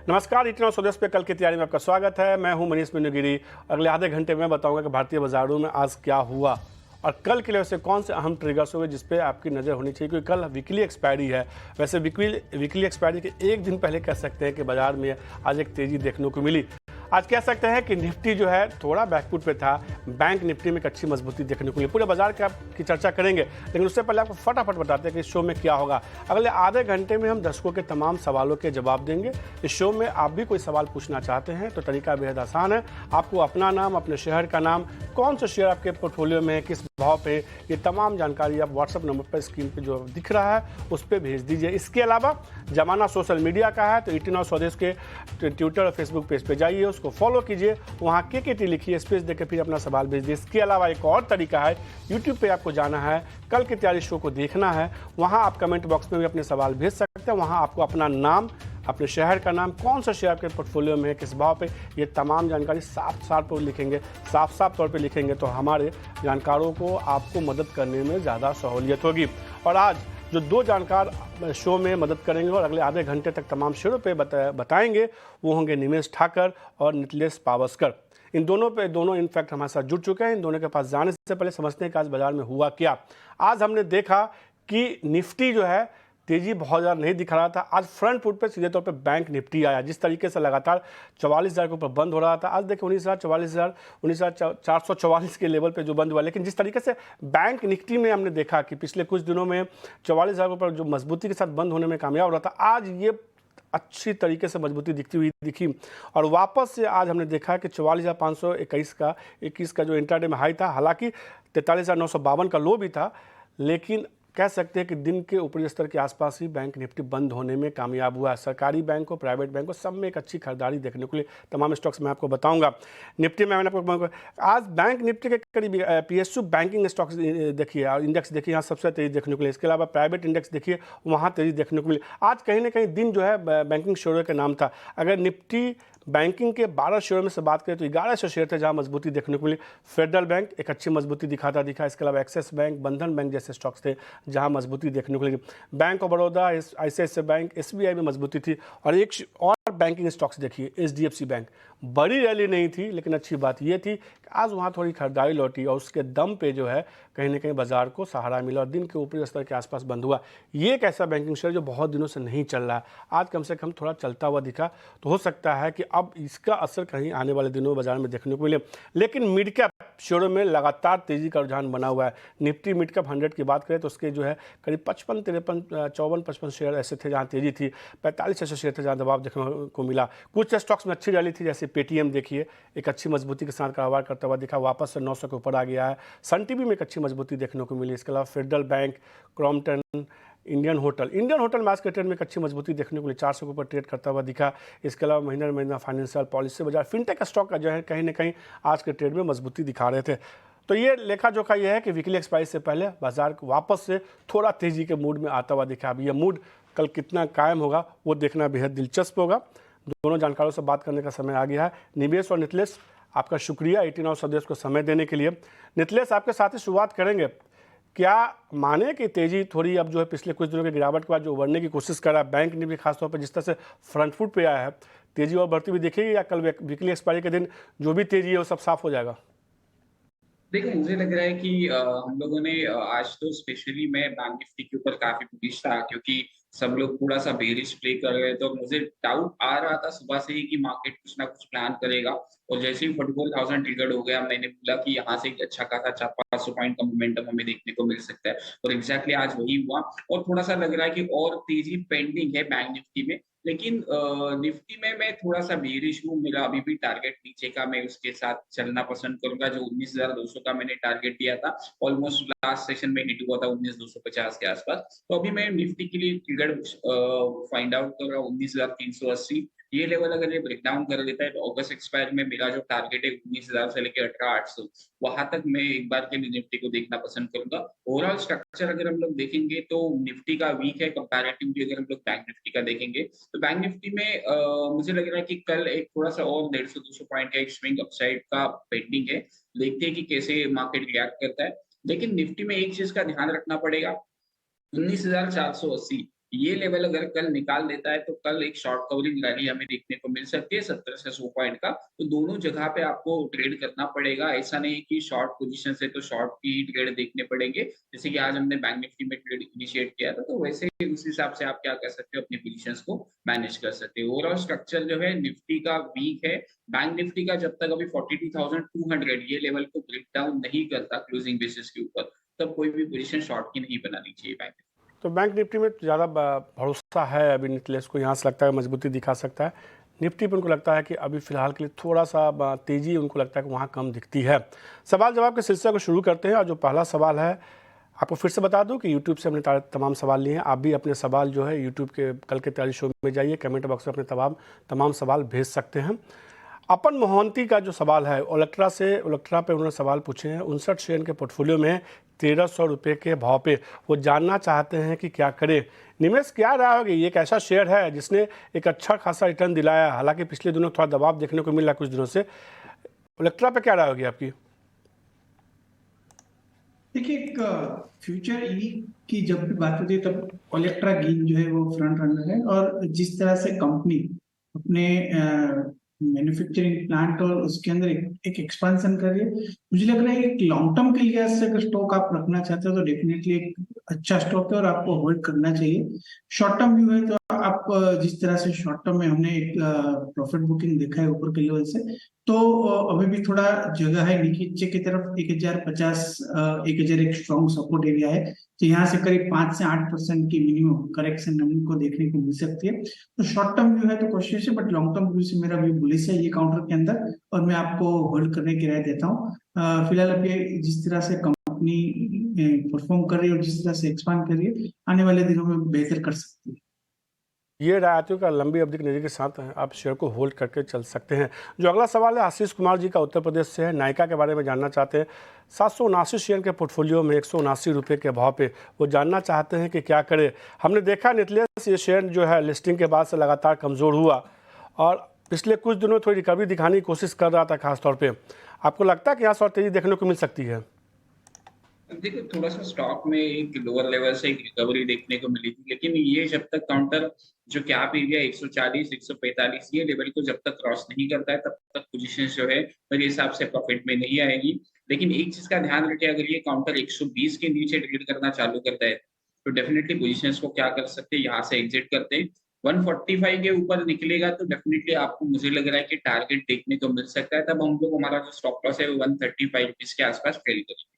नमस्कार, इतना स्वदेश पे कल की तैयारी में आपका स्वागत है। मैं हूं मनीष मीनूगिरी। अगले आधे घंटे में बताऊंगा कि भारतीय बाजारों में आज क्या हुआ और कल के लिए वैसे कौन से अहम ट्रिगर्स हुए जिस पे आपकी नज़र होनी चाहिए, क्योंकि कल वीकली एक्सपायरी है। वैसे वीकली एक्सपायरी के एक दिन पहले कह सकते हैं कि बाजार में आज एक तेज़ी देखने को मिली। आज कह सकते हैं कि निफ्टी जो है थोड़ा बैकफुट पे था, बैंक निफ्टी में एक अच्छी मजबूती देखने को मिली। पूरे बाजार की चर्चा करेंगे, लेकिन उससे पहले आपको फटाफट बताते हैं कि इस शो में क्या होगा। अगले आधे घंटे में हम दर्शकों के तमाम सवालों के जवाब देंगे। इस शो में आप भी कोई सवाल पूछना चाहते हैं तो तरीका बेहद आसान है। आपको अपना नाम, अपने शहर का नाम, कौन सा शेयर आपके पोर्टफोलियो में है, किस भाव पे, ये तमाम जानकारी आप व्हाट्सएप नंबर पर स्क्रीन पे जो दिख रहा है उस पर भेज दीजिए। इसके अलावा जमाना सोशल मीडिया का है तो 18 और स्वदेश के ट्विटर और फेसबुक पेज पे जाइए, उसको फॉलो कीजिए, वहाँ KKT लिखिए, स्पेस देकर फिर अपना सवाल भेज दीजिए। इसके अलावा एक और तरीका है, यूट्यूब पे आपको जाना है, कल की तैयारी शो को देखना है, वहाँ आप कमेंट बॉक्स में भी अपने सवाल भेज सकते हैं। वहाँ आपको अपना नाम, अपने शहर का नाम, कौन सा शेयर आपके पोर्टफोलियो में है, किस भाव पे, ये तमाम जानकारी साफ साफ तौर पे लिखेंगे तो हमारे जानकारों को आपको मदद करने में ज़्यादा सहूलियत होगी। और आज जो दो जानकार शो में मदद करेंगे और अगले आधे घंटे तक तमाम शेयरों पे बताएंगे, वो होंगे निमेश ठाकर और नितलेश पावस्कर। इन दोनों इनफैक्ट हमारे साथ जुड़ चुके हैं। इन दोनों के पास जाने से पहले समझते हैं कि आज बाजार में हुआ क्या। आज हमने देखा कि निफ्टी जो है तेजी बहुत ज़्यादा नहीं दिखा रहा था। आज फ्रंट फुट पे सीधे तौर पे बैंक निफ्टी आया। जिस तरीके से लगातार 44,000 के ऊपर बंद हो रहा था, आज देखिए 19,444 के लेवल पे जो बंद हुआ। लेकिन जिस तरीके से बैंक निफ्टी में हमने देखा कि पिछले कुछ दिनों में 44,000 के ऊपर जो मजबूती के साथ बंद होने में कामयाब हो रहा था, आज ये अच्छी तरीके से मजबूती दिखी और वापस से आज हमने देखा कि 44,521 का जो इंट्राडे में हाई था, हालांकि 43,952 का लो भी था, लेकिन कह सकते हैं कि दिन के ऊपरी स्तर के आसपास ही बैंक निफ्टी बंद होने में कामयाब हुआ। सरकारी बैंकों, प्राइवेट बैंकों, सब में एक अच्छी खरीदारी देखने को लिए। तमाम स्टॉक्स मैं आपको बताऊंगा। निफ्टी में मैंने आपको आज बैंक निफ्टी के करीब PSU बैंकिंग स्टॉक्स देखिए और इंडेक्स देखिए, यहाँ सबसे तेजी देखने को लिए। इसके अलावा प्राइवेट इंडेक्स देखिए, वहाँ तेजी देखने को मिली। आज कहीं ना कहीं दिन जो है बैंकिंग शेयरों का नाम था। अगर निफ्टी बैंकिंग के 12 शेयरों में से बात करें तो 1100 शेयर थे जहां मजबूती देखने को मिली। फेडरल बैंक एक अच्छी मजबूती दिखा। इसके अलावा एक्सिस बैंक, बंधन बैंक जैसे स्टॉक्स थे जहां मजबूती देखने को मिली। Bank of Baroda, ICICI bank, SBI में मजबूती थी। और एक और बैंकिंग स्टॉक्स देखिए, HDFC बैंक, बड़ी रैली नहीं थी, लेकिन अच्छी बात यह थी कि आज वहाँ थोड़ी खरीदारी लौटी और उसके दम पे जो है कहीं ना कहीं बाजार को सहारा मिला और दिन के ऊपरी स्तर के आसपास बंद हुआ। ये एक ऐसा बैंकिंग शेयर जो बहुत दिनों से नहीं चल रहा है, आज कम से कम थोड़ा चलता हुआ दिखा। तो हो सकता है कि अब इसका असर कहीं आने वाले दिनों में बाजार में देखने को मिले। लेकिन मिड कैप शेयरों में लगातार तेजी का रुझान बना हुआ है। निफ्टी मिड कैप 100 की बात करें तो उसके जो है करीब 54 शेयर ऐसे थे जहाँ तेजी थी, 45 ऐसे शेयर थे जहाँ दबाव देखने को मिला। कुछ स्टॉक्स में अच्छी रैली थी, जैसे पेटीएम देखिए एक अच्छी मजबूती के साथ कारोबार करता हुआ दिखा, वापस से 900 के ऊपर आ गया है। सन टीवी में एक अच्छी मजबूती देखने को मिली। इसके अलावा federal bank, Crompton, Indian hotel में आज के ट्रेड में एक अच्छी मजबूती देखने को मिली, 400 के ऊपर ट्रेड करता हुआ दिखा। इसके अलावा महिंद्रा फाइनेंशियल, पॉलिसी बाजार, फिनटेक स्टॉक का जो है कहीं ना कहीं आज के ट्रेड में मजबूती दिखा रहे थे। तो ये लेखा जोखा ये है कि वीकली एक्सपायरी से पहले बाजार वापस से थोड़ा तेजी के मूड में आता हुआ दिखा। अब ये मूड कल कितना कायम होगा वो देखना बेहद दिलचस्प होगा। दोनों जानकारों से बात करने का समय आ गया है। निवेश और नितलेश, आपका शुक्रिया 18 और स्वदेश को समय देने के लिए। नितलेश, आपके साथ ही शुरुआत करेंगे। क्या माने कि तेजी थोड़ी अब जो है पिछले कुछ दिनों की गिरावट के बाद जो उभरने की कोशिश कर रहा है, बैंक ने भी खासतौर पर जिस तरह से फ्रंट फुट पे आया है, तेजी और बढ़ती हुई दिखेगी या कल वीकली एक्सपायरी के दिन जो भी तेजी है वो सब साफ हो जाएगा? देखिए, मुझे लग रहा है कि हम लोगों ने आज तो स्पेशली मैं बैंक निफ्टी के ऊपर काफ़ी बुलिश था क्योंकि सब लोग थोड़ा-सा बेयरिश प्ले कर रहे थे और मुझे डाउट आ रहा था सुबह से ही कि मार्केट कुछ ना कुछ प्लान करेगा और जैसे ही 44,000 ट्रिगर्ड हो गया, मैंने बोला कि यहाँ से एक अच्छा खासा 400-500 पॉइंट का मोमेंटम हमें देखने को मिल सकता है और एग्ज़ैक्टली आज वही हुआ और थोड़ा-सा लग रहा है कि और तेज़ी पेंडिंग है बैंक निफ्टी में। लेकिन निफ्टी में मैं थोड़ा-सा बेयरिश हूँ, मेरा अभी भी टारगेट नीचे का मैं उसके साथ चलना पसंद करूँगा, जो 19,200 का मैंने टारगेट दिया था, ऑलमोस्ट लास्ट सेशन में हिट हुआ था 19,250 के आसपास। तो अभी मैं निफ्टी के लिए ट्रिगर फाइंड आउट कर रहा हूँ 19,380 ये लेवल अगर ये ब्रेक डाउन कर देता है तो अगस्त एक्सपायरी में मेरा जो टारगेट है 19,000 से लेके 18,800 वहां तक मैं एक बार के लिए निफ्टी को देखना पसंद करूंगा। ओवरऑल स्ट्रक्चर अगर हम लोग देखेंगे तो निफ्टी का वीक है कंपैरेटिवली अगर हम लोग बैंक निफ्टी का देखेंगे तो बैंक निफ्टी में मुझे लग रहा है कि कल एक थोड़ा-सा और 150-200 पॉइंट का एक स्विंग अपसाइड का पेंडिंग है। देखते हैं कि कैसे मार्केट रिएक्ट करता है। लेकिन निफ्टी में एक चीज़ का ध्यान रखना पड़ेगा, 19,480 ये लेवल अगर कल निकाल देता है तो कल एक शॉर्ट कवरिंग रैली हमें देखने को मिल सकती है 70 से 100 पॉइंट का। तो दोनों जगह पे आपको ट्रेड करना पड़ेगा। ऐसा नहीं कि शॉर्ट पोजीशन से तो शॉर्ट की ही ट्रेड देखने पड़ेंगे। जैसे कि आज हमने बैंक निफ्टी में ट्रेड इनिशिएट किया था, तो वैसे ही उस हिसाब से आप क्या कर सकते हो, अपनी पोजीशंस को मैनेज कर सकते हो। ओवरऑल स्ट्रक्चर जो है निफ्टी का वीक है। बैंक निफ्टी का जब तक अभी 42,200 ये लेवल को ब्रेक डाउन नहीं करता क्लोजिंग बेसिस के ऊपर, तब कोई भी पोजीशन शॉर्ट की नहीं बनानी चाहिए बैंक। तो बैंक निफ्टी में ज़्यादा भरोसा है अभी निकलेश को, यहाँ से लगता है मजबूती दिखा सकता है। निफ्टी पे उनको लगता है कि अभी फिलहाल के लिए थोड़ा सा तेज़ी उनको लगता है कि वहाँ कम दिखती है। सवाल जवाब के सिलसिले को शुरू करते हैं और जो पहला सवाल है आपको फिर से बता दूं कि YouTube से हमने तमाम सवाल लिए हैं। आप भी अपने सवाल जो है YouTube के कल के तैयारी शो में जाइए, कमेंट बॉक्स में अपने तमाम सवाल भेज सकते हैं। अपन मोहंती का जो सवाल है ओलेक्ट्रा पे उन्होंने सवाल पूछे हैं। 59 शेयर के पोर्टफोलियो में 1300 रुपये के भाव पे वो जानना चाहते हैं कि क्या करें। निवेश क्या रहा होगी, ये एक ऐसा शेयर है जिसने एक अच्छा खासा रिटर्न दिलाया है, हालांकि पिछले दिनों थोड़ा दबाव देखने को मिला कुछ दिनों से। ओलेक्ट्रा पे क्या रहा होगी आपकी? देखिए, एक फ्यूचर ईवी की जब भी बात होती है तब ओलेक्ट्रा ग्रीन जो है वो फ्रंट रनर है। और जिस तरह से कंपनी अपने मैन्युफैक्चरिंग प्लांट और उसके अंदर एक एक्सपेंशन कर रही है, मुझे लग रहा है एक लॉन्ग टर्म के लिए से अगर स्टॉक आप रखना चाहते हो तो डेफिनेटली एक अच्छा स्टॉक है और आपको होल्ड करना चाहिए। शॉर्ट टर्म व्यू है तो आप जिस तरह से शॉर्ट टर्म में हमने एक प्रॉफिट बुकिंग देखा है ऊपर के लेवल से, तो अभी भी थोड़ा जगह है नीचे की तरफ। 1050 1000 एक स्ट्रॉन्ग सपोर्ट एरिया है, तो यहाँ से करीब 5 से 8% की मिनिमम करेक्शन हमको देखने को मिल सकती है। तो शॉर्ट टर्म व्यू है तो कोशिश है, बट लॉन्ग टर्म व्यू से मेरा व्यू बुलिश है ये काउंटर के अंदर, और मैं आपको होल्ड करने की राय देता हूँ। फिलहाल अभी जिस तरह से कंपनी परफॉर्म कर रही है और जिस तरह से एक्सपांड कर रही है, आने वाले दिनों में बेहतर कर सकती है। ये रायतों का लंबी अवधि की नज़र के साथ आप शेयर को होल्ड करके चल सकते हैं। जो अगला सवाल है आशीष कुमार जी का उत्तर प्रदेश से है, नायका के बारे में जानना चाहते हैं। 779 शेयर के पोर्टफोलियो में 179 रुपये के भाव पे वो जानना चाहते हैं कि क्या करें। हमने देखा नितलेश ये शेयर जो है लिस्टिंग के बाद से लगातार कमज़ोर हुआ और पिछले कुछ दिनों थोड़ी रिकवरी दिखाने की कोशिश कर रहा था खासतौर पर। आपको लगता है कि यहाँ से और तेज़ी देखने को मिल सकती है? देखिए, थोड़ा-सा स्टॉक में एक लोअर लेवल से एक रिकवरी देखने को मिली थी, लेकिन ये जब तक काउंटर जो कैप एरिया 140, 145 ये लेवल को जब तक क्रॉस नहीं करता है, तब तक पोजीशन जो है मेरे हिसाब से प्रॉफिट में नहीं आएगी। लेकिन एक चीज़ का ध्यान रखें, अगर ये काउंटर 120 के नीचे ट्रेड करना चालू करता है, तो डेफिनिटली पोजीशंस को क्या कर सकते हैं, यहाँ से एग्जिट करते हैं। 145 के ऊपर निकलेगा तो डेफिनिटली आपको, मुझे लग रहा है कि टारगेट देखने को मिल सकता है, तब हम लोग हमारा जो स्टॉप लॉस है वो 135 रुपीज़ के आस-पास ट्रेड करेंगे।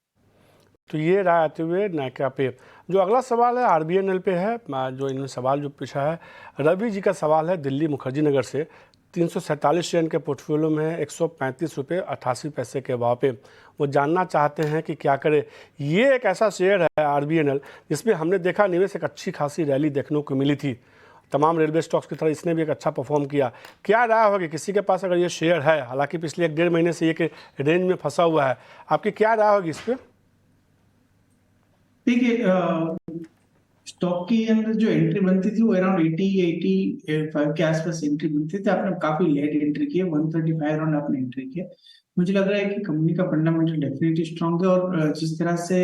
तो ये रहा आते हुए नायका पे। जो अगला सवाल है आरबीएनएल पे है, जो इन्होंने सवाल जो पूछा है रवि जी का सवाल है दिल्ली मुखर्जी नगर से। 347 शेयर के पोर्टफोलियो में 135 रुपये 88 पैसे के भाव पे वो जानना चाहते हैं कि क्या करें। ये एक ऐसा शेयर है आरबीएनएल जिसमें हमने देखा निवेश एक अच्छी खासी रैली देखने को मिली थी। तमाम रेलवे स्टॉक्स की तरह इसने भी एक अच्छा परफॉर्म किया। क्या राय होगी किसी के पास अगर ये शेयर है, हालांकि पिछले 1-1.5 महीने से ये रेंज में फंसा हुआ है, आपकी क्या राय होगी इस पर? देखिए, स्टॉक के अंदर जो एंट्री बनती थी वो अराउंड 85 के आसपास एंट्री बनती थी। आपने काफी लेट एंट्री की है, 135 अराउंड आपने एंट्री की है। मुझे लग रहा है कि कंपनी का फंडामेंटल डेफिनेटली स्ट्रांग है, और जिस तरह से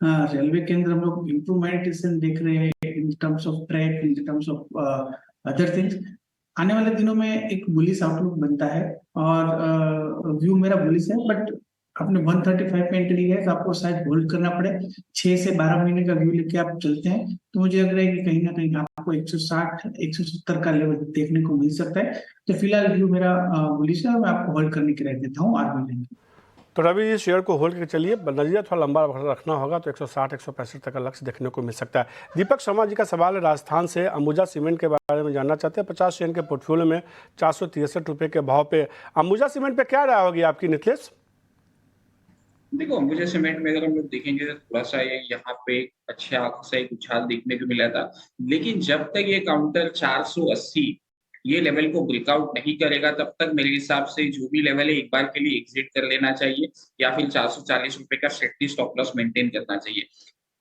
रेलवे के अंदर हम लोग इम्प्रूवमेंटेशन देख रहे हैं in terms of track, in terms of other things, आने वाले दिनों में एक बुलिश आउटलुक बनता है। और व्यू मेरा बुलिश है, बट आपने 135 पे एंट्री है तो आपको शायद होल्ड करना पड़े। 6 से 12 महीने का व्यू लेके आप चलते हैं तो मुझे लग रहा है कि कहीं ना कहीं आपको 160 170 का लेवल देखने को मिल सकता है। तो फिलहाल व्यू मेरा बुलिश है, मैं आपको होल्ड करने की राय देता हूँ आरबीएल। तो रवि जी शेयर को होल्ड करके चलिए, नजरिया थोड़ा लंबा रखना होगा तो 160 165 तक का लक्ष्य देखने को मिल सकता है। दीपक शर्मा जी का सवाल है राजस्थान से, अंबुजा सीमेंट के बारे में जानना चाहते हैं। 50 शेयर के पोर्टफोलियो में 463 रुपये के भाव पे अंबुजा सीमेंट पे क्या राय होगी आपकी नितलेश? देखो, अंबुजा सीमेंट में अगर हम लोग देखेंगे तो थोड़ा-सा ये यहाँ पे अच्छा खासा एक उछाल देखने को मिला था। लेकिन जब तक ये काउंटर 480 ये लेवल को ब्रेकआउट नहीं करेगा, तब तक मेरे हिसाब से जो भी लेवल है एक बार के लिए एग्जिट कर लेना चाहिए, या फिर 440 रुपए का स्ट्रिक्टली स्टॉप लॉस मेंटेन करना चाहिए।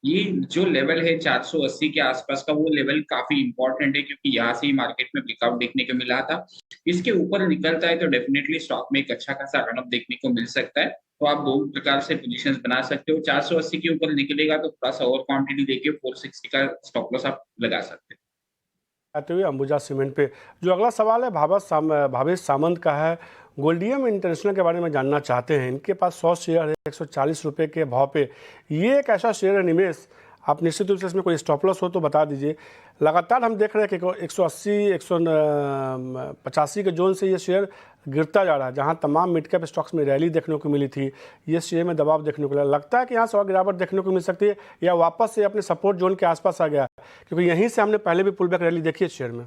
ये जो लेवल है 480 के आसपास का, वो लेवल काफ़ी इम्पोर्टेंट है, क्योंकि यहाँ से ही मार्केट में ब्रेकआउट देखने को मिला था। इसके ऊपर निकलता है तो डेफिनिटली स्टॉक में एक अच्छा खासा रन अप देखने को मिल सकता है। तो आप 2 प्रकार से पोज़ीशंस बना सकते हो। 480 के ऊपर निकलेगा तो थोड़ा-सा और क्वांटिटी देके 460 का स्टॉप लॉस आप लगा सकते हैं। आते हुए अंबुजा सीमेंट पे। जो अगला सवाल है भावेश सामंत का है। गोल्डियम इंटरनेशनल के बारे में जानना चाहते हैं। इनके पास 100 शेयर है 140 रुपये के भाव पे। ये एक ऐसा शेयर है निवेश, आप निश्चित रूप से इसमें कोई स्टॉप लॉस हो तो बता दीजिए। लगातार हम देख रहे हैं कि 180 185 के जोन से ये शेयर गिरता जा रहा है। जहां तमाम मिड कैप स्टॉक्स में रैली देखने को मिली थी, ये शेयर में दबाव देखने को मिला। लगता है कि यहाँ से और गिरावट देखने को मिल सकती है या वापस से अपने सपोर्ट जोन के आसपास आ गया, क्योंकि यहीं से हमने पहले भी पुल बैक रैली देखी है शेयर में।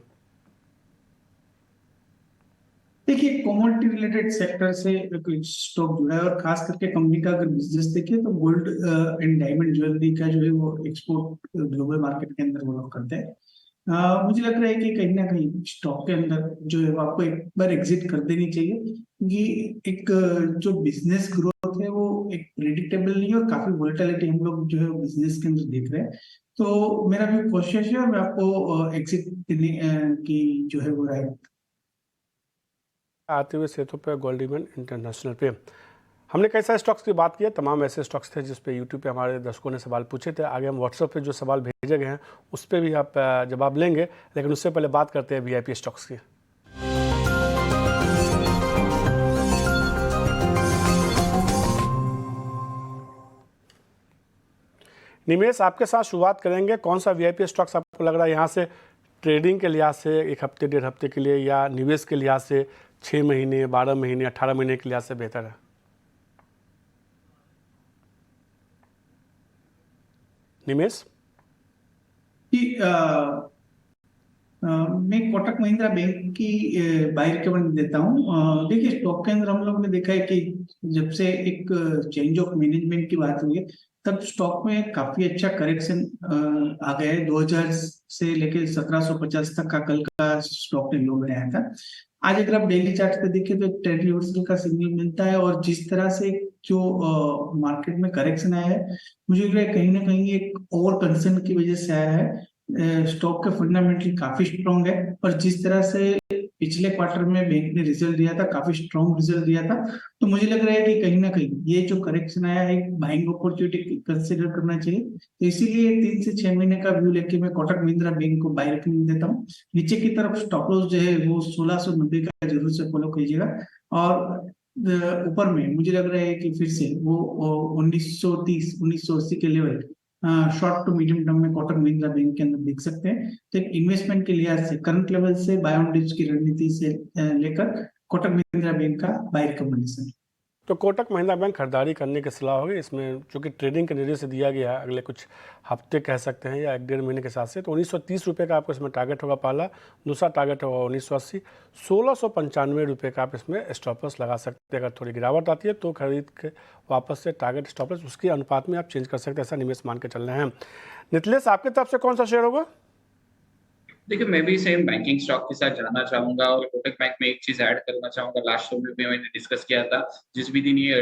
देखिए, कमोडिटी रिलेटेड सेक्टर से स्टॉक जुड़ा है और खास करके कंपनी का अगर बिजनेस देखिए तो गोल्ड एंड डायमंड ज्वेलरी का जो है वो एक्सपोर्ट ग्लोबल मार्केट के अंदर वो लोग करते हैं। मुझे लग रहा है कि कहीं ना कहीं स्टॉक के अंदर जो है वो आपको एक बार एग्जिट कर देनी चाहिए, क्योंकि एक जो बिजनेस ग्रोथ है वो एक प्रेडिक्टेबल नहीं है और काफी वोलेटिलिटी हम लोग जो है बिजनेस के अंदर देख रहे हैं। तो मेरा भी कोशिश है और मैं आपको एग्जिट देने की जो है वो राय आते हुए सेतु पे गोल्डमैन इंटरनेशनल पे हमने कई सारे स्टॉक्स की बात की है। तमाम ऐसे स्टॉक्स थे जिस पे यूट्यूब पे हमारे दर्शकों ने सवाल पूछे थे। आगे हम व्हाट्सएप पे जो सवाल भेजे गए हैं उस पर भी आप जवाब लेंगे, लेकिन उससे पहले बात करते हैं वीआईपी स्टॉक्स की। निमेश, आपके साथ शुरुआत करेंगे। कौन सा वीआईपी स्टॉक्स आपको लग रहा है यहाँ से ट्रेडिंग के लिहाज से एक हफ्ते डेढ़ हफ्ते के लिए या निवेश के लिहाज से 6 महीने 12 महीने 18 महीने के लिहाज से बेहतर है? निमेश कि मैं कोटक महिंद्रा बैंक की बाय रिकमेंड देता हूँ। देखिए, स्टॉक के अंदर हम लोग ने देखा है कि जब से एक चेंज ऑफ मैनेजमेंट की बात हुई है तब स्टॉक में काफी अच्छा करेक्शन आ गया है। 2000 से लेकर 1750 तक का कल का स्टॉक ने लो बनाया था। आज अगर आप डेली चार्ट पे देखें तो ट्रेंड रिवर्सल का सिग्नल मिलता है और जिस तरह से जो मार्केट में करेक्शन आया है, मुझे लग रहा है कहीं ना कहीं एक ओवर कंसर्न की वजह से आया है। स्टॉक का फंडामेंटल काफी स्ट्रॉन्ग है और जिस तरह से पिछले क्वार्टर में बैंक ने रिजल्ट दिया था, काफी स्ट्रॉन्ग रिजल्ट दिया था, तो मुझे लग रहा है कि कहीं ना कहीं ये जो करेक्शन आया है एक बाइंग अपॉर्चुनिटी कंसिडर करना चाहिए। तो इसीलिए 3 से 6 महीने का व्यू लेके मैं कोटक महिंद्रा बैंक को बाय रिकमेंड देता हूँ। नीचे की तरफ स्टॉप लॉस जो है वो 1690 का जरूर से फॉलो कीजिएगा और ऊपर में मुझे लग रहा है कि फिर से वो 1930 1980 के level short to medium term में कोटक महिंद्रा बैंक के अंदर देख सकते हैं। तो एक इन्वेस्टमेंट के लिहाज से करंट लेवल से बाय ऑन डिप्स की रणनीति से लेकर कोटक महिंद्रा बैंक का बाय रिकमेंडेशन। तो कोटक महिंद्रा बैंक खरीदारी करने की सलाह होगी इसमें, चूँकि ट्रेडिंग के निर्देश से दिया गया है अगले कुछ हफ्ते कह सकते हैं या 1-1.5 महीने के साथ से। तो 1930 रुपये का आपको इसमें टारगेट होगा पहला। दूसरा टारगेट होगा 1980। 1695 रुपये का आप इसमें स्टॉप लॉस लगा सकते हैं। अगर थोड़ी गिरावट आती है तो खरीद के वापस से टारगेट स्टॉप लॉस उसके अनुपात में आप चेंज कर सकते हैं। ऐसा निवेश मान के चल रहे हैं। नितलेश, आपकी तरफ से कौन सा शेयर होगा? देखिए, मैं भी सेम बैंकिंग स्टॉक के साथ जाना चाहूंगा और कोटक बैंक में एक चीज ऐड करना चाहूंगा। लास्ट शो में भी मैंने डिस्कस किया था, जिस भी दिन ये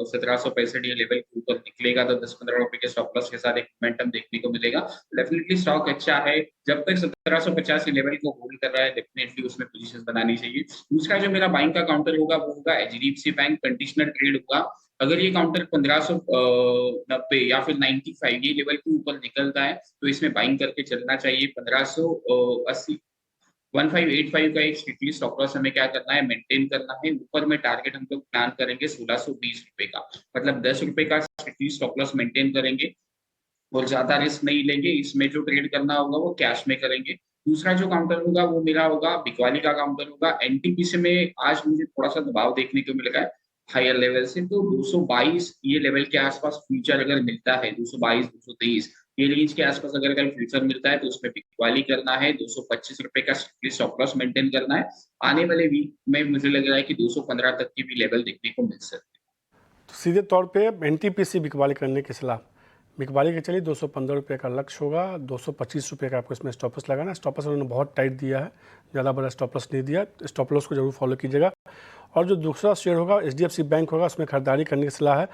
1765 ये लेवल के ऊपर निकलेगा तो 10-15 रुपए के स्टॉप लॉस के साथ एक मोमेंटम देखने को मिलेगा। डेफिनेटली स्टॉक अच्छा है। जब तक 1750 लेवल को होल्ड कर रहा है डेफिनेटली उसमें पोजीशंस बनानी चाहिए। दूसरा जो मेरा बाइंग का काउंटर होगा वो होगा एचडीएफसी बैंक। कंडीशनल ट्रेड होगा। अगर ये काउंटर 1590 या फिर 95 ये लेवल के ऊपर निकलता है तो इसमें बाइंग करके चलना चाहिए। 1580 1585 का एक स्ट्रिक्टली स्टॉप लॉस हमें क्या करना है, मेंटेन करना है। ऊपर में टारगेट हम लोग प्लान करेंगे 1620 रुपए का, मतलब 10 रुपए का स्ट्रिक्टली स्टॉप लॉस मेंटेन करेंगे और ज्यादा रिस्क नहीं लेंगे। इसमें जो ट्रेड करना होगा वो कैश में करेंगे। दूसरा जो काउंटर होगा वो मेरा होगा बिकवाली का काउंटर होगा। एनटीपीसी में आज मुझे थोड़ा सा दबाव देखने को मिल रहा है हायर लेवल से, तो 222 ये लेवल के आसपास फ्यूचर अगर मिलता है, 222 223 ये रेंज के आसपास अगर फ्यूचर मिलता है तो उसमें बिकवाली करना है। 225 रुपए का स्टॉप लॉस मेंटेन करना है। आने वाले वीक में मुझे लग रहा है कि 215 तक की भी लेवल देखने को मिल सकते हैं। तो सीधे तौर पे एनटीपीसी बिकवाली करने की सलाह। बिकवाली के चलिए 215 रुपये का लक्ष्य होगा। 225 रुपये का आपको इसमें स्टॉप लॉस लगाना है। स्टॉप लॉस उन्होंने बहुत टाइट दिया है, ज़्यादा बड़ा स्टॉप लॉस नहीं दिया। स्टॉप लॉस को जरूर फॉलो कीजिएगा। और जो दूसरा शेयर होगा एचडीएफसी बैंक होगा, उसमें खरीदारी करने की सलाह है।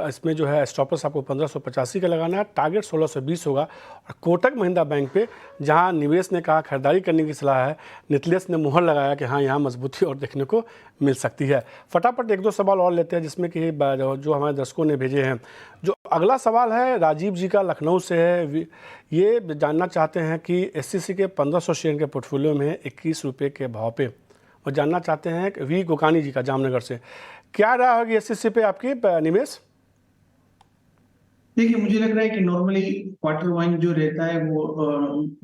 इसमें जो है स्टॉप लॉस आपको 1585 का लगाना है। टारगेट 1620 होगा। और कोटक महिंद्रा बैंक पे जहां निवेश ने कहा खरीदारी करने की सलाह है, नितलेश ने मुहर लगाया कि हाँ यहाँ मजबूती और देखने को मिल सकती है। फटाफट 1-2 सवाल और लेते हैं जिसमें कि जो हमारे दर्शकों ने भेजे हैं। जो अगला सवाल है राजीव जी का, लखनऊ से है। ये जानना चाहते हैं कि एससीसी के 1500 शेयर के पोर्टफोलियो में 21 रुपये के भाव पे, और जानना चाहते हैं कि वी गोकानी जी का जामनगर से, क्या रहा होगी एससीसी पे आपकी निवेश? देखिए, मुझे लग रहा है कि नॉर्मली क्वार्टर वन जो रहता है वो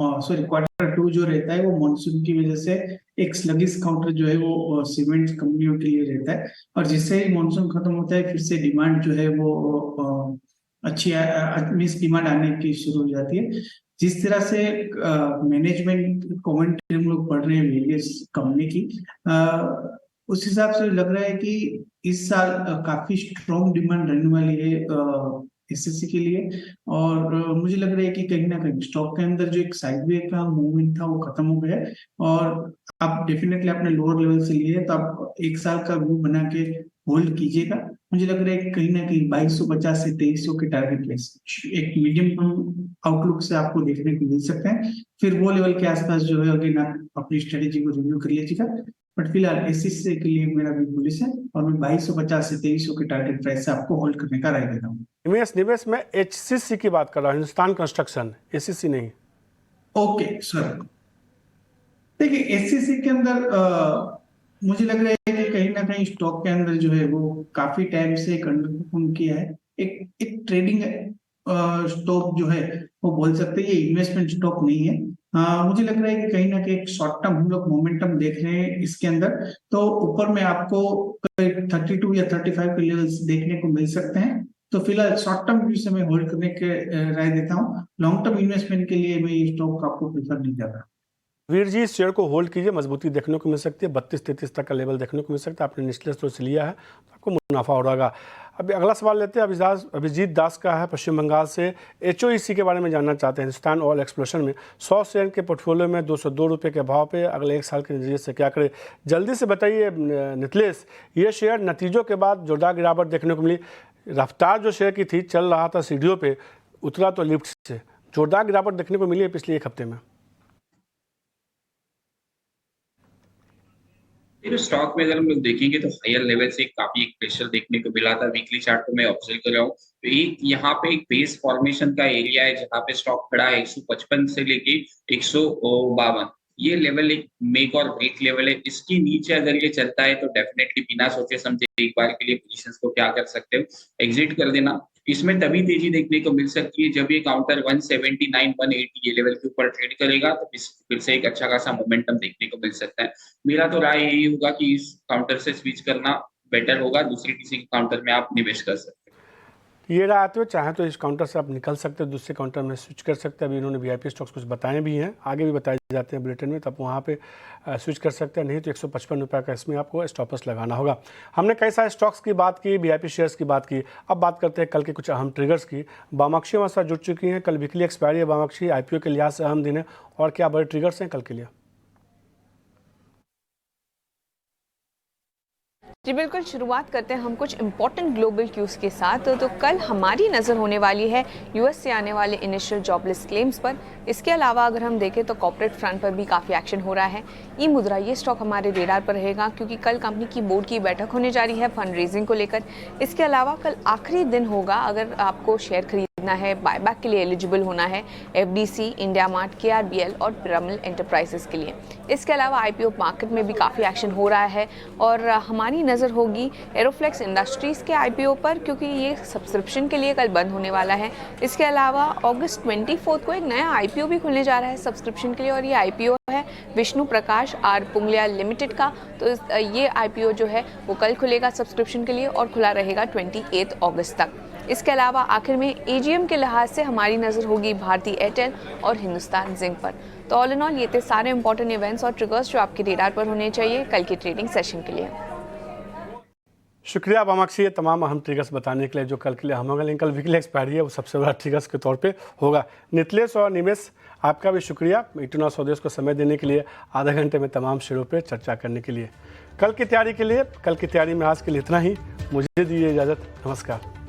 क्वार्टर टू जो रहता है वो मानसून की वजह से एक स्लगिश काउंटर जो है वो सीमेंट कंपनियों के लिए रहता है, और जिससे ही मानसून खत्म होता है फिर से डिमांड जो है वो अच्छी मीन्स डिमांड आने की शुरू हो जाती है। जिस तरह से मैनेजमेंट कमेंट्री हम लोग पढ़ रहे हैं वेरियस कंपनी की, उस हिसाब से लग रहा है कि इस साल काफी स्ट्रॉन्ग डिमांड रहने वाली है एसएससी के लिए। और मुझे लग रहा है कि कहीं ना कहीं स्टॉक के अंदर जो एक साइडवे का मूवमेंट था वो खत्म हो गया है, और आप डेफिनेटली अपने लोअर लेवल से लिए तो आप एक साल का व्यू बना के होल्ड कीजिएगा। मुझे लग रहा है कि कहीं ना कहीं 2250 से 2300 के टारगेट प्राइस एक मीडियम टर्म आउटलुक से आपको देखने को मिल सकते हैं। फिर वो लेवल के आसपास जो है अगेन आप अपनी स्ट्रेटेजी को रिव्यू कर लीजिएगा। बट फिलहाल एसएससी के लिए मेरा भी बुलिश है, और मैं 2250 से 2300 के टारगेट प्राइस से आपको होल्ड करने का राय देता हूँ। निवेश में एचसीसी की बात कर रहा हूँ, हिंदुस्तान कंस्ट्रक्शन, एससीसी नहीं। ओके सर, देखिए एससीसी के अंदर मुझे लग रहा है कि कहीं ना कहीं स्टॉक के अंदर जो है वो काफी टाइम से अंडर परफॉर्म किया है। एक ट्रेडिंग स्टॉक जो है वो बोल सकते हैं, ये इन्वेस्टमेंट स्टॉक नहीं है। मुझे लग रहा है कि कहीं ना कहीं एक शॉर्ट टर्म हम लोग मोमेंटम देख रहे हैं इसके अंदर, तो ऊपर में आपको 32 या 35 के लेवल्स देखने को मिल सकते हैं। तो फिलहाल शॉर्ट टर्म व्यू से मैं होल्ड करने के राय देता हूँ। लॉन्ग टर्म इन्वेस्टमेंट के लिए मैं ये स्टॉक आपको प्रेफर नहीं करता। वीर जी, इस शेयर को होल्ड कीजिए, मजबूती देखने को मिल सकती है, 32-33 तक का लेवल देखने को मिल सकता है। आपने निचले स्तर से लिया है तो आपको मुनाफा हो रहेगा। अभी अगला सवाल लेते हैं, अभिजीत दास का है, पश्चिम बंगाल से। एचओईसी के बारे में जानना चाहते हैं। हिंदुस्तान ऑयल एक्सप्लोरेशन में 100 शेयर के पोर्टफोलियो में 202 रुपये के भाव पे अगले एक साल के नजरिए से क्या करें, जल्दी से बताइए नितलेश। ये शेयर नतीजों के बाद जोरदार गिरावट देखने को मिली। रफ्तार जो शेयर की थी, चल रहा था सीढ़ियों पे, उतरा तो लिफ्ट से, जोरदार गिरावट देखने को मिली है पिछले एक हफ्ते में। स्टॉक में अगर हम लोग देखेंगे तो हायर लेवल से काफी एक प्रेशर देखने को मिला था। वीकली चार्ट को मैं ऑब्जर्व कर रहा हूँ तो एक यहाँ पे एक बेस फॉर्मेशन का एरिया है जहाँ पे स्टॉक खड़ा है 155 से लेके 152। ये लेवल एक मेक और ब्रेक लेवल है। इसके नीचे अगर ये चलता है तो डेफिनेटली बिना सोचे समझे एक बार के लिए पोजीशंस को क्या कर सकते हो, एग्जिट कर देना। इसमें तभी तेजी देखने को मिल सकती है जब ये काउंटर 179, 180 ये लेवल के ऊपर ट्रेड करेगा तो फिर से एक अच्छा खासा मोमेंटम देखने को मिल सकता है। मेरा तो राय यही होगा कि इस काउंटर से स्विच करना बेटर होगा, दूसरी किसी काउंटर में आप निवेश कर सकते हैं। ये रहा आते हुए चाहे तो इस काउंटर से आप निकल सकते हैं, दूसरे काउंटर में स्विच कर सकते हैं। अभी इन्होंने वीआईपी स्टॉक्स कुछ बताए भी हैं, आगे भी बताए जाते हैं बुलेटिन में, तब वहाँ पे स्विच कर सकते हैं। नहीं तो 155 रुपये का इसमें आपको स्टॉपर्स लगाना होगा। हमने कई सारे स्टॉक्स की बात की, वीआईपी शेयर्स की बात की। अब बात करते हैं कल के कुछ अहम ट्रिगर्स की। बामाक्षी हमारे साथ जुड़ चुकी हैं। कल वीकली एक्सपायरी है बामाक्षी, आईपीओ के लिहाज से अहम दिन है, और क्या बड़े ट्रिगर्स हैं कल के लिए? जी बिल्कुल, शुरुआत करते हैं हम कुछ इंपॉर्टेंट ग्लोबल क्यूज़ के साथ। तो कल हमारी नज़र होने वाली है यूएस से आने वाले इनिशियल जॉबलेस क्लेम्स पर। इसके अलावा अगर हम देखें तो कॉर्पोरेट फ्रंट पर भी काफ़ी एक्शन हो रहा है। ई मुद्रा, ये स्टॉक हमारे रेडार पर रहेगा क्योंकि कल कंपनी की बोर्ड की बैठक होने जा रही है फंड रेजिंग को लेकर। इसके अलावा कल आखिरी दिन होगा अगर आपको शेयर खरीदना है, बायबैक के लिए एलिजिबल होना है, एफडीसी, इंडिया मार्ट, केआरबीएल और पिरामिल एंटरप्राइजेस के लिए। इसके अलावा आईपीओ मार्केट में भी काफ़ी एक्शन हो रहा है, और हमारी नज़र होगी एरोफ्लेक्स इंडस्ट्रीज़ के आईपीओ पर क्योंकि ये सब्सक्रिप्शन के लिए कल बंद होने वाला है। इसके अलावा अगस्त 24 को एक नया आईपीओ भी खुलने जा रहा है सब्सक्रिप्शन के लिए, और ये आईपीओ है विष्णु प्रकाश आर पुंगलिया लिमिटेड का। तो ये आईपीओ जो है वो कल खुलेगा सब्सक्रिप्शन के लिए और खुला रहेगा 28 अगस्त तक। इसके अलावा आखिर में एजीएम के लिहाज से हमारी नज़र होगी भारती एयरटेल और हिंदुस्तान जिंक पर। तो ऑल इन ऑल ये थे सारे इंपॉर्टेंट इवेंट्स और ट्रिगर्स जो आपके रेडार पर होने चाहिए कल की ट्रेडिंग सेशन के लिए। शुक्रिया बामाक्षी, ये तमाम अहम ट्रिगर्स बताने के लिए जो कल के लिए हम होगा। लेकिन कल वीकली एक्सपायरी है, वो सबसे बड़ा ट्रिगर्स के तौर पे होगा। नितलेश और निमेश, आपका भी शुक्रिया इटना स्वदेश को समय देने के लिए, आधे घंटे में तमाम शेयरों पे चर्चा करने के लिए। कल की तैयारी में आज के लिए इतना ही। मुझे दीजिए इजाज़त, नमस्कार।